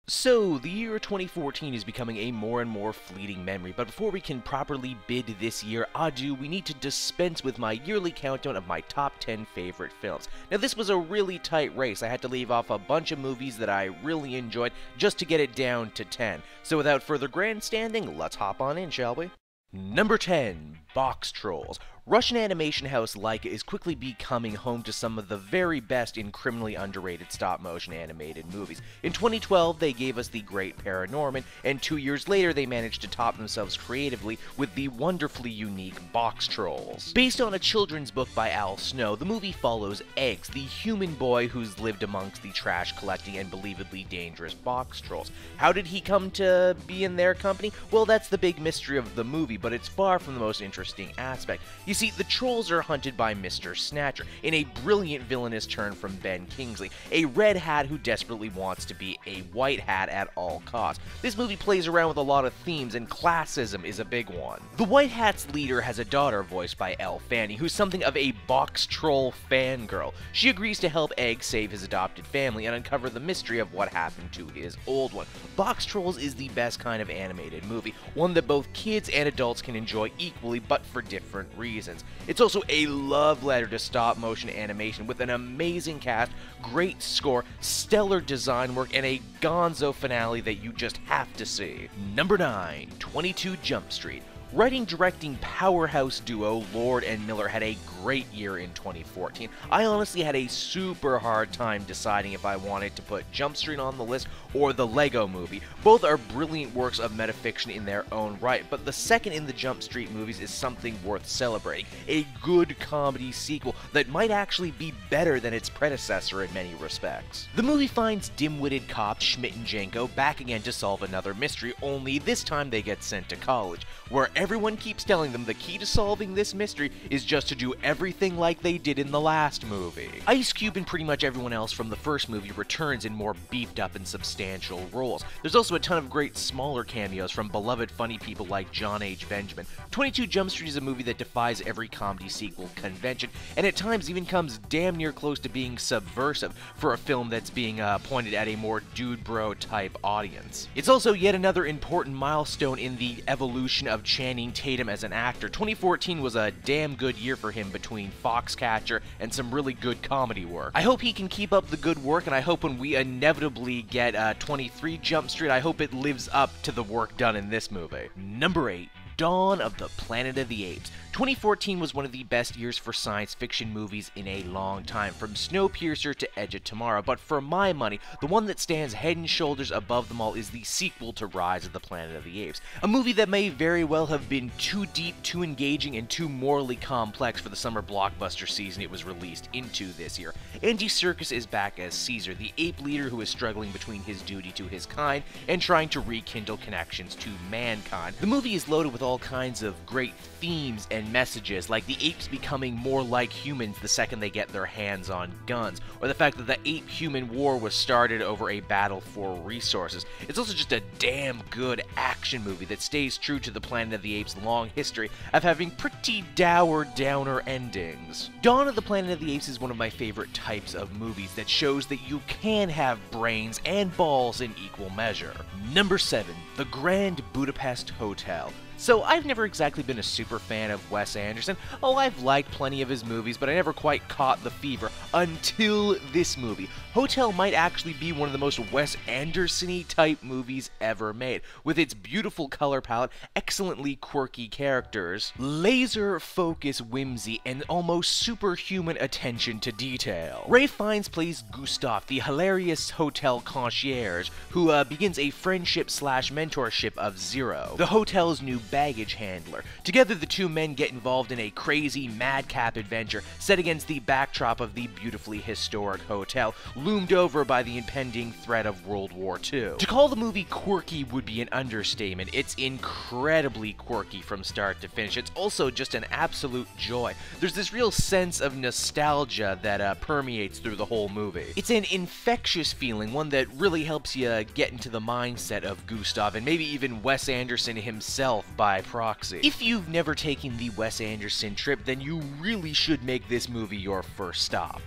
So, the year 2014 is becoming a more and more fleeting memory, but before we can properly bid this year adieu, we need to dispense with my yearly countdown of my top 10 favorite films. Now, this was a really tight race. I had to leave off a bunch of movies that I really enjoyed just to get it down to 10. So without further grandstanding, let's hop on in, shall we? Number 10, Box Trolls. Russian animation house Laika is quickly becoming home to some of the very best in criminally underrated stop-motion animated movies. In 2012, they gave us the Great Paranorman, and 2 years later they managed to top themselves creatively with the wonderfully unique Box Trolls. Based on a children's book by Al Snow, the movie follows Eggs, the human boy who's lived amongst the trash-collecting and believably dangerous Box Trolls. How did he come to be in their company? Well, that's the big mystery of the movie, but it's far from the most interesting aspect. You see, the trolls are hunted by Mr. Snatcher, in a brilliant villainous turn from Ben Kingsley, a red hat who desperately wants to be a white hat at all costs. This movie plays around with a lot of themes, and classism is a big one. The White Hat's leader has a daughter voiced by Elle Fanning, who's something of a box troll fangirl. She agrees to help Egg save his adopted family and uncover the mystery of what happened to his old one. Box Trolls is the best kind of animated movie, one that both kids and adults can enjoy equally, but for different reasons. It's also a love letter to stop-motion animation with an amazing cast, great score, stellar design work, and a gonzo finale that you just have to see. Number 9, 22 Jump Street. Writing-directing powerhouse duo Lord and Miller had a great year in 2014. I honestly had a super hard time deciding if I wanted to put Jump Street on the list or the Lego Movie. Both are brilliant works of metafiction in their own right, but the second in the Jump Street movies is something worth celebrating. A good comedy sequel that might actually be better than its predecessor in many respects. The movie finds dim-witted cops Schmidt and Janko back again to solve another mystery, only this time they get sent to college, where everyone keeps telling them the key to solving this mystery is just to do everything like they did in the last movie. Ice Cube and pretty much everyone else from the first movie returns in more beefed up and substantial roles. There's also a ton of great smaller cameos from beloved funny people like John H. Benjamin. 22 Jump Street is a movie that defies every comedy sequel convention, and at times even comes damn near close to being subversive for a film that's being pointed at a more dude bro type audience. It's also yet another important milestone in the evolution of Channing Tatum as an actor. 2014 was a damn good year for him between Foxcatcher and some really good comedy work. I hope he can keep up the good work, and I hope when we inevitably get 23 Jump Street, I hope it lives up to the work done in this movie. Number 8. Dawn of the Planet of the Apes. 2014 was one of the best years for science fiction movies in a long time, from Snowpiercer to Edge of Tomorrow, but for my money, the one that stands head and shoulders above them all is the sequel to Rise of the Planet of the Apes, a movie that may very well have been too deep, too engaging, and too morally complex for the summer blockbuster season it was released into this year. Andy Serkis is back as Caesar, the ape leader who is struggling between his duty to his kind and trying to rekindle connections to mankind. The movie is loaded with all kinds of great themes and messages, like the apes becoming more like humans the second they get their hands on guns, or the fact that the ape-human war was started over a battle for resources. It's also just a damn good action movie that stays true to the Planet of the Apes' long history of having pretty dour, downer endings. Dawn of the Planet of the Apes is one of my favorite types of movies that shows that you can have brains and balls in equal measure. Number 7. The Grand Budapest Hotel. So, I've never exactly been a super fan of Wes Anderson. Oh, I've liked plenty of his movies, but I never quite caught the fever until this movie. Hotel might actually be one of the most Wes Anderson-y type movies ever made, with its beautiful color palette, excellently quirky characters, laser focus whimsy, and almost superhuman attention to detail. Ralph Fiennes plays Gustav, the hilarious hotel concierge, who begins a friendship/mentorship of Zero, the hotel's new baggage handler. Together, the two men get involved in a crazy, madcap adventure set against the backdrop of the beautifully historic hotel, loomed over by the impending threat of World War II. To call the movie quirky would be an understatement. It's incredibly quirky from start to finish. It's also just an absolute joy. There's this real sense of nostalgia that permeates through the whole movie. It's an infectious feeling, one that really helps you get into the mindset of Gustav, and maybe even Wes Anderson himself by proxy. If you've never taken the Wes Anderson trip, then you really should make this movie your first stop.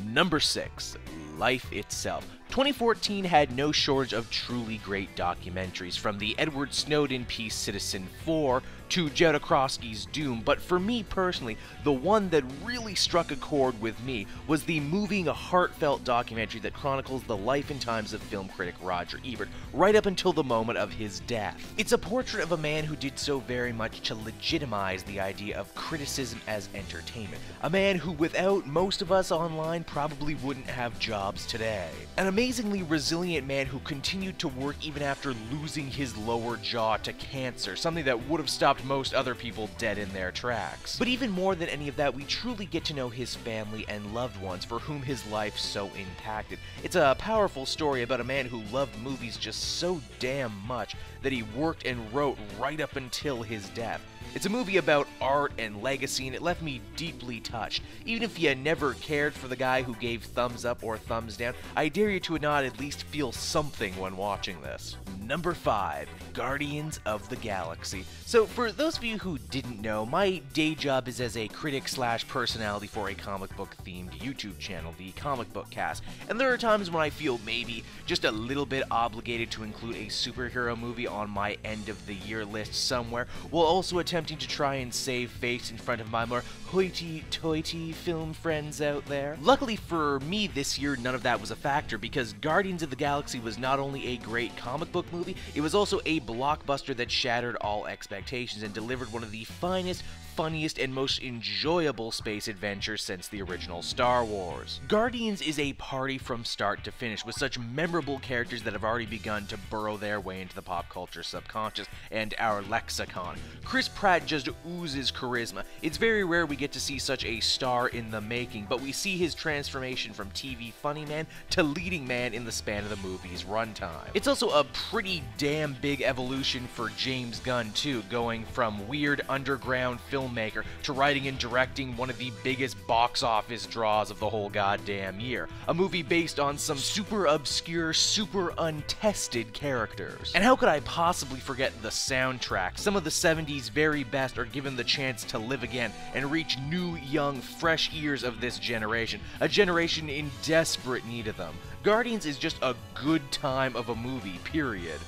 Number 6. Life Itself. 2014 had no shortage of truly great documentaries, from the Edward Snowden piece Citizen 4 to Jodorowsky's Doom, but for me personally, the one that really struck a chord with me was the moving, heartfelt documentary that chronicles the life and times of film critic Roger Ebert, right up until the moment of his death. It's a portrait of a man who did so very much to legitimize the idea of criticism as entertainment, a man who without most of us online probably wouldn't have jobs today. An amazingly resilient man who continued to work even after losing his lower jaw to cancer, something that would have stopped most other people dead in their tracks. But even more than any of that, we truly get to know his family and loved ones for whom his life so impacted. It's a powerful story about a man who loved movies just so damn much that he worked and wrote right up until his death. It's a movie about art and legacy, and it left me deeply touched. Even if you never cared for the guy who gave thumbs up or thumbs down, I dare you to not at least feel something when watching this. Number 5, Guardians of the Galaxy. So for those of you who didn't know, my day job is as a critic / personality for a comic book themed YouTube channel, the Comic Book Cast, and there are times when I feel maybe just a little bit obligated to include a superhero movie on my end of the year list somewhere, while also attempting to try and save face in front of my more hoity-toity film friends out there. Luckily for me this year, none of that was a factor, because Guardians of the Galaxy was not only a great comic book movie, it was also a blockbuster that shattered all expectations and delivered one of the finest, funniest, and most enjoyable space adventures since the original Star Wars. Guardians is a party from start to finish, with such memorable characters that have already begun to burrow their way into the pop culture subconscious and our lexicon. Chris Pratt just oozes charisma. It's very rare we get to see such a star in the making, but we see his transformation from TV funny man to leading man in the span of the movie's runtime. It's also a pretty damn big evolution for James Gunn too, going from weird underground filmmaker to writing and directing one of the biggest box office draws of the whole goddamn year. A movie based on some super obscure, super untested characters. And how could I possibly forget the soundtrack? Some of the 70s very best are given the chance to live again and reach new, young, fresh ears of this generation, a generation in desperate need of them. Guardians is just a good time of a movie, period.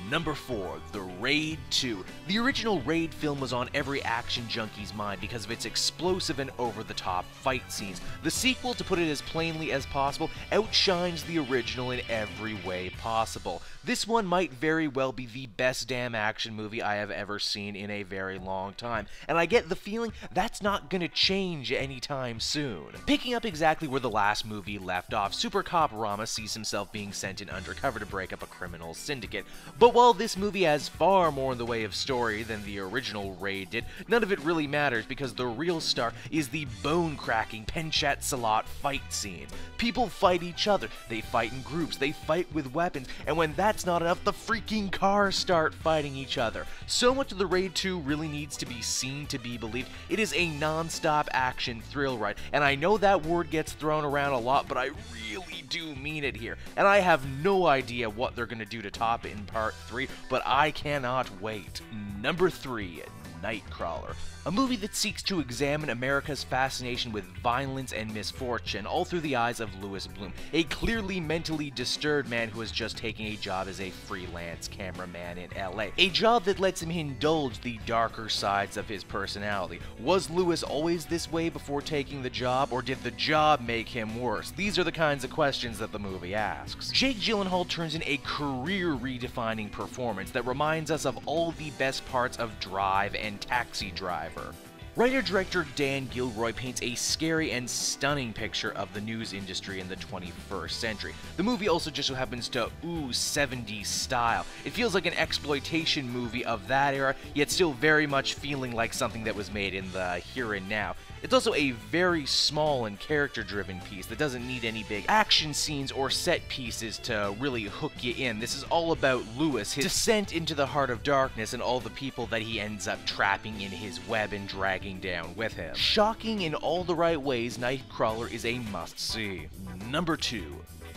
Number 4, The Raid 2. The original Raid film was on every action junkie's mind because of its explosive and over-the-top fight scenes. The sequel, to put it as plainly as possible, outshines the original in every way possible. This one might very well be the best damn action movie I have ever seen in a very long time, and I get the feeling that's not gonna change anytime soon. Picking up exactly where the last movie left off, Super Cop Rama sees himself being sent in undercover to break up a criminal syndicate. But while this movie has far more in the way of story than the original Raid did, none of it really matters because the real star is the bone-cracking Penchat Salat fight scenes. People fight each other, they fight in groups, they fight with weapons, and when that's not enough, the freaking cars start fighting each other. So much of the Raid 2 really needs to be seen to be believed. It is a non-stop action thrill ride, and I know that word gets thrown around a lot, but I really do mean it here. And I have no idea what they're gonna do to top it in part 3, but I cannot wait. Number 3, Nightcrawler. A movie that seeks to examine America's fascination with violence and misfortune, all through the eyes of Louis Bloom, a clearly mentally disturbed man who has just taken a job as a freelance cameraman in LA. A job that lets him indulge the darker sides of his personality. Was Louis always this way before taking the job, or did the job make him worse? These are the kinds of questions that the movie asks. Jake Gyllenhaal turns in a career-redefining performance that reminds us of all the best parts of Drive and Taxi Driver. Writer-director Dan Gilroy paints a scary and stunning picture of the news industry in the 21st century. The movie also just so happens to ooze 70s style. It feels like an exploitation movie of that era, yet still very much feeling like something that was made in the here and now. It's also a very small and character-driven piece that doesn't need any big action scenes or set pieces to really hook you in. This is all about Louis, his descent into the heart of darkness, and all the people that he ends up trapping in his web and dragging down with him. Shocking in all the right ways, Nightcrawler is a must-see. Number 2,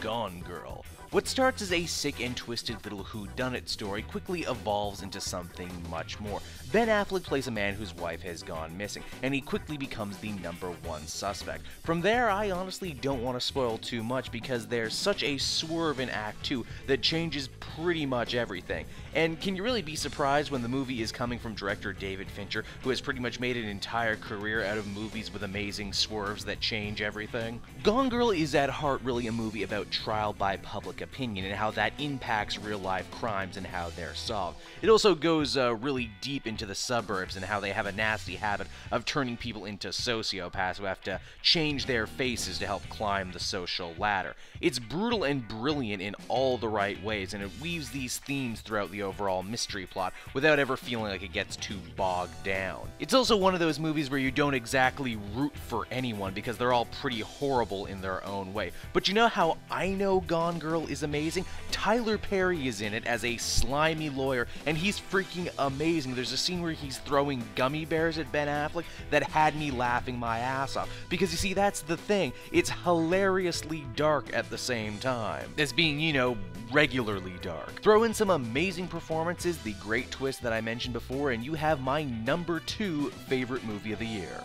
Gone Girl. What starts as a sick and twisted little whodunit story quickly evolves into something much more. Ben Affleck plays a man whose wife has gone missing, and he quickly becomes the #1 suspect. From there, I honestly don't want to spoil too much because there's such a swerve in Act 2 that changes pretty much everything. And can you really be surprised when the movie is coming from director David Fincher, who has pretty much made an entire career out of movies with amazing swerves that change everything? Gone Girl is at heart really a movie about trial by public opinion and how that impacts real-life crimes and how they're solved. It also goes really deep into the suburbs and how they have a nasty habit of turning people into sociopaths who have to change their faces to help climb the social ladder. It's brutal and brilliant in all the right ways, and it weaves these themes throughout the overall mystery plot without ever feeling like it gets too bogged down. It's also one of those movies where you don't exactly root for anyone because they're all pretty horrible in their own way. But you know how I know Gone Girl is amazing? Tyler Perry is in it as a slimy lawyer, and he's freaking amazing. There's a scene where he's throwing gummy bears at Ben Affleck that had me laughing my ass off. Because you see, that's the thing. It's hilariously dark at the same time as being, you know, regularly dark. Throw in some amazing performances, the great twist that I mentioned before, and you have my #2 favorite movie of the year.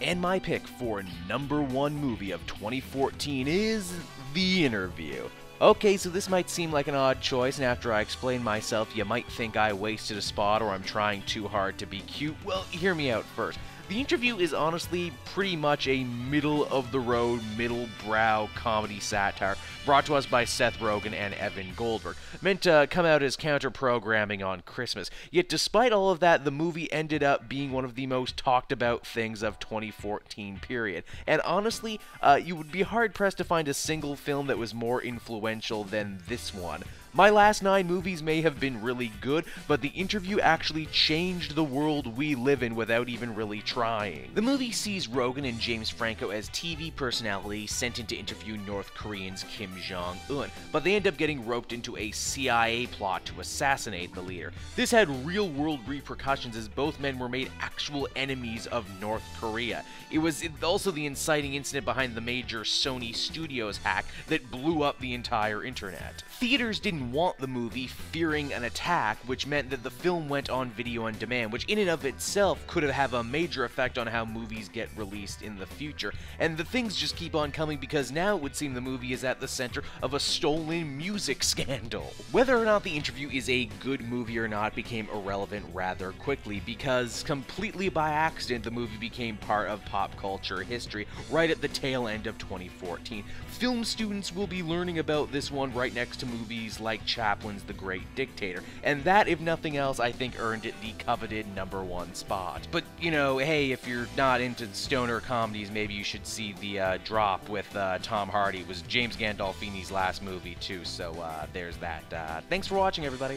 And my pick for #1 movie of 2014 is The Interview. Okay, so this might seem like an odd choice, and after I explain myself, you might think I wasted a spot or I'm trying too hard to be cute. Well, hear me out first. The Interview is honestly pretty much a middle-of-the-road, middle-brow comedy satire brought to us by Seth Rogen and Evan Goldberg, meant to come out as counter-programming on Christmas. Yet despite all of that, the movie ended up being one of the most talked-about things of 2014 period. And honestly, you would be hard-pressed to find a single film that was more influential than this one. My last 9 movies may have been really good, but The Interview actually changed the world we live in without even really trying. The movie sees Rogen and James Franco as TV personalities sent in to interview North Koreans Kim Jong-un, but they end up getting roped into a CIA plot to assassinate the leader. This had real-world repercussions as both men were made actual enemies of North Korea. It was also the inciting incident behind the major Sony Studios hack that blew up the entire internet. Theaters didn't want the movie, fearing an attack, which meant that the film went on video on demand, which in and of itself could have a major effect on how movies get released in the future. And the things just keep on coming because now it would seem the movie is at the center of a stolen music scandal. Whether or not The Interview is a good movie or not became irrelevant rather quickly, because completely by accident the movie became part of pop culture history right at the tail end of 2014. Film students will be learning about this one right next to movies like Chaplin's The Great Dictator, and that, if nothing else, I think earned it the coveted #1 spot. But, you know, hey, if you're not into stoner comedies, maybe you should see The Drop with Tom Hardy. It was James Gandolfini's last movie, too, so there's that. Thanks for watching, everybody.